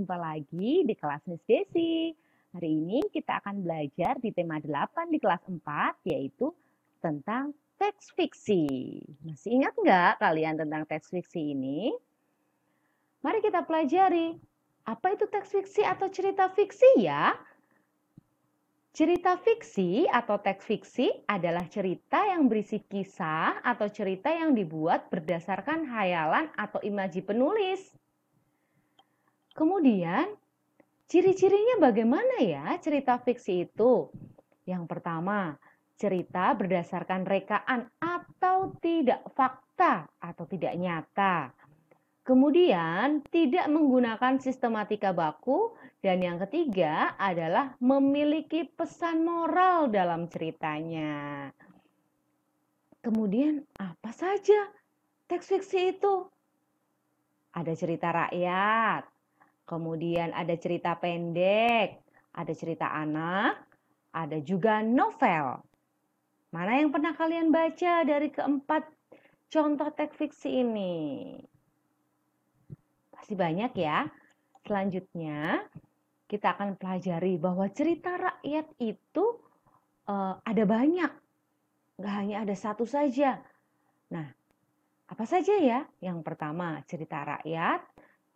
Jumpa lagi di kelas Miss Desi. Hari ini kita akan belajar di tema 8 di kelas 4, yaitu tentang teks fiksi. Masih ingat nggak kalian tentang teks fiksi ini? Mari kita pelajari. Apa itu teks fiksi atau cerita fiksi ya? Cerita fiksi atau teks fiksi adalah cerita yang berisi kisah atau cerita yang dibuat berdasarkan hayalan atau imaji penulis. Kemudian, ciri-cirinya bagaimana ya cerita fiksi itu? Yang pertama, cerita berdasarkan rekaan atau tidak fakta atau tidak nyata. Kemudian, tidak menggunakan sistematika baku. Dan yang ketiga adalah memiliki pesan moral dalam ceritanya. Kemudian, apa saja teks fiksi itu? Ada cerita rakyat, kemudian ada cerita pendek, ada cerita anak, ada juga novel. Mana yang pernah kalian baca dari keempat contoh teks fiksi ini? Pasti banyak ya. Selanjutnya, kita akan pelajari bahwa cerita rakyat itu ada banyak. Nggak hanya ada satu saja. Nah, apa saja ya? Yang pertama, cerita rakyat.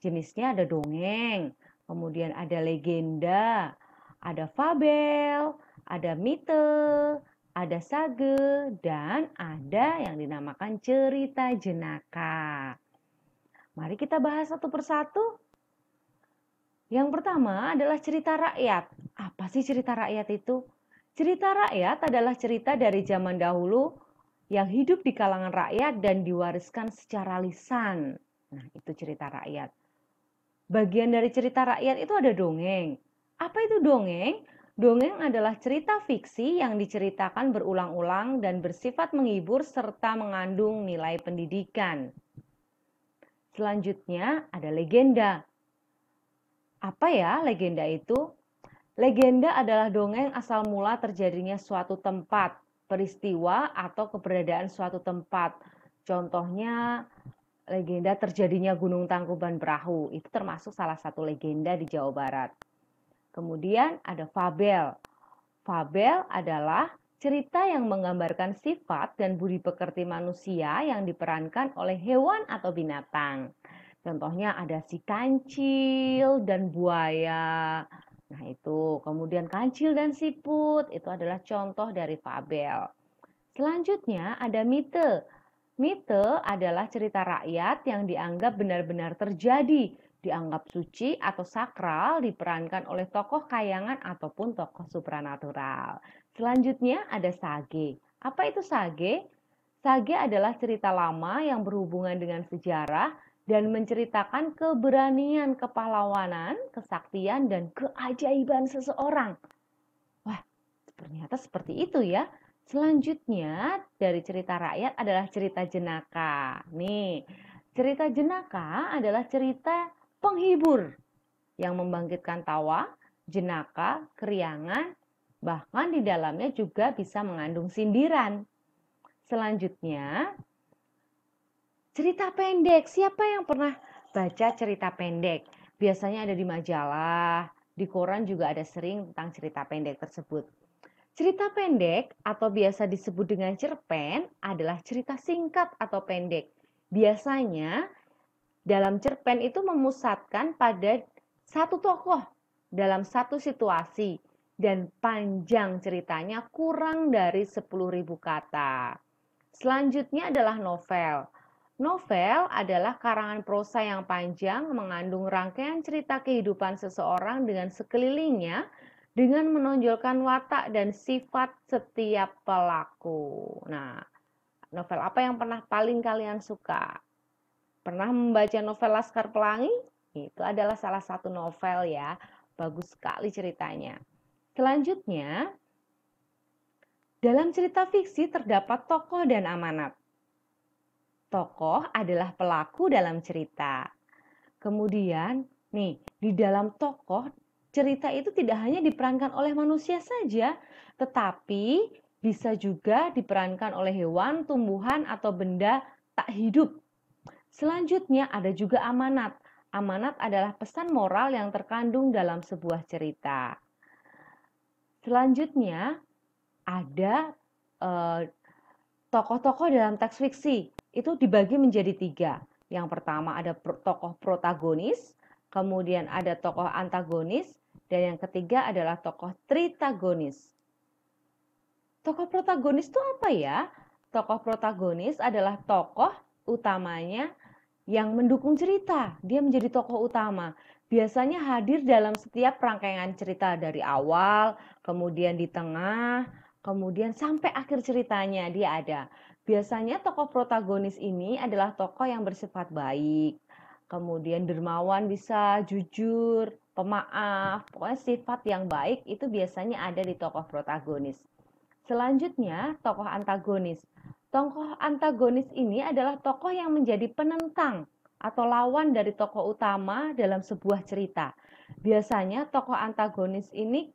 Jenisnya ada dongeng, kemudian ada legenda, ada fabel, ada mite, ada sage, dan ada yang dinamakan cerita jenaka. Mari kita bahas satu persatu. Yang pertama adalah cerita rakyat. Apa sih cerita rakyat itu? Cerita rakyat adalah cerita dari zaman dahulu yang hidup di kalangan rakyat dan diwariskan secara lisan. Nah, itu cerita rakyat. Bagian dari cerita rakyat itu ada dongeng. Apa itu dongeng? Dongeng adalah cerita fiksi yang diceritakan berulang-ulang dan bersifat menghibur serta mengandung nilai pendidikan. Selanjutnya ada legenda. Apa ya legenda itu? Legenda adalah dongeng asal mula terjadinya suatu tempat, peristiwa atau keberadaan suatu tempat. Contohnya legenda terjadinya Gunung Tangkuban Perahu. Itu termasuk salah satu legenda di Jawa Barat. Kemudian ada fabel. Fabel adalah cerita yang menggambarkan sifat dan budi pekerti manusia yang diperankan oleh hewan atau binatang. Contohnya ada si kancil dan buaya. Nah itu, kemudian kancil dan siput, itu adalah contoh dari fabel. Selanjutnya ada mite. Mite adalah cerita rakyat yang dianggap benar-benar terjadi, dianggap suci atau sakral, diperankan oleh tokoh kayangan ataupun tokoh supranatural. Selanjutnya ada sage. Apa itu sage? Sage adalah cerita lama yang berhubungan dengan sejarah dan menceritakan keberanian, kepahlawanan, kesaktian, dan keajaiban seseorang. Wah, ternyata seperti itu ya. Selanjutnya dari cerita rakyat adalah cerita jenaka. Nih, cerita jenaka adalah cerita penghibur yang membangkitkan tawa, jenaka, keriangan, bahkan di dalamnya juga bisa mengandung sindiran. Selanjutnya, cerita pendek. Siapa yang pernah baca cerita pendek? Biasanya ada di majalah, di koran juga ada sering tentang cerita pendek tersebut. Cerita pendek atau biasa disebut dengan cerpen adalah cerita singkat atau pendek. Biasanya dalam cerpen itu memusatkan pada satu tokoh dalam satu situasi dan panjang ceritanya kurang dari 10.000 kata. Selanjutnya adalah novel. Novel adalah karangan prosa yang panjang mengandung rangkaian cerita kehidupan seseorang dengan sekelilingnya dengan menonjolkan watak dan sifat setiap pelaku. Nah, novel apa yang pernah paling kalian suka? Pernah membaca novel Laskar Pelangi? Itu adalah salah satu novel ya. Bagus sekali ceritanya. Selanjutnya, dalam cerita fiksi terdapat tokoh dan amanat. Tokoh adalah pelaku dalam cerita. Kemudian, nih, di dalam tokoh, cerita itu tidak hanya diperankan oleh manusia saja, tetapi bisa juga diperankan oleh hewan, tumbuhan, atau benda tak hidup. Selanjutnya ada juga amanat. Amanat adalah pesan moral yang terkandung dalam sebuah cerita. Selanjutnya, ada tokoh-tokoh dalam teks fiksi. Itu dibagi menjadi 3. Yang pertama ada tokoh protagonis, kemudian ada tokoh antagonis, dan yang ketiga adalah tokoh tritagonis. Tokoh protagonis itu apa ya? Tokoh protagonis adalah tokoh utamanya yang mendukung cerita. Dia menjadi tokoh utama. Biasanya hadir dalam setiap rangkaian cerita dari awal, kemudian di tengah, kemudian sampai akhir ceritanya dia ada. Biasanya tokoh protagonis ini adalah tokoh yang bersifat baik, kemudian dermawan, bisa jujur, pemaaf, pokoknya sifat yang baik itu biasanya ada di tokoh protagonis. Selanjutnya, tokoh antagonis. Tokoh antagonis ini adalah tokoh yang menjadi penentang atau lawan dari tokoh utama dalam sebuah cerita. Biasanya tokoh antagonis ini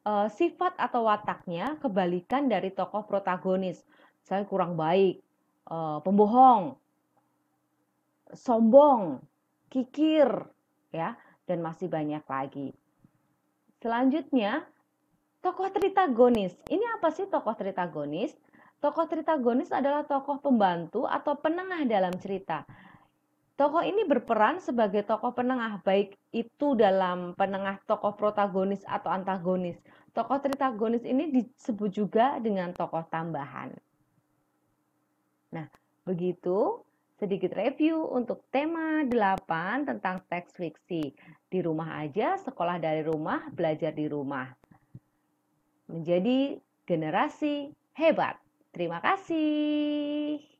sifat atau wataknya kebalikan dari tokoh protagonis. Misalnya kurang baik, pembohong, sombong, kikir, ya, dan masih banyak lagi. Selanjutnya, tokoh tritagonis. Ini apa sih tokoh tritagonis? Tokoh tritagonis adalah tokoh pembantu atau penengah dalam cerita. Tokoh ini berperan sebagai tokoh penengah, baik itu dalam penengah tokoh protagonis atau antagonis. Tokoh tritagonis ini disebut juga dengan tokoh tambahan. Nah, begitu sedikit review untuk tema 8 tentang teks fiksi. Di rumah aja, sekolah dari rumah, belajar di rumah. Menjadi generasi hebat. Terima kasih.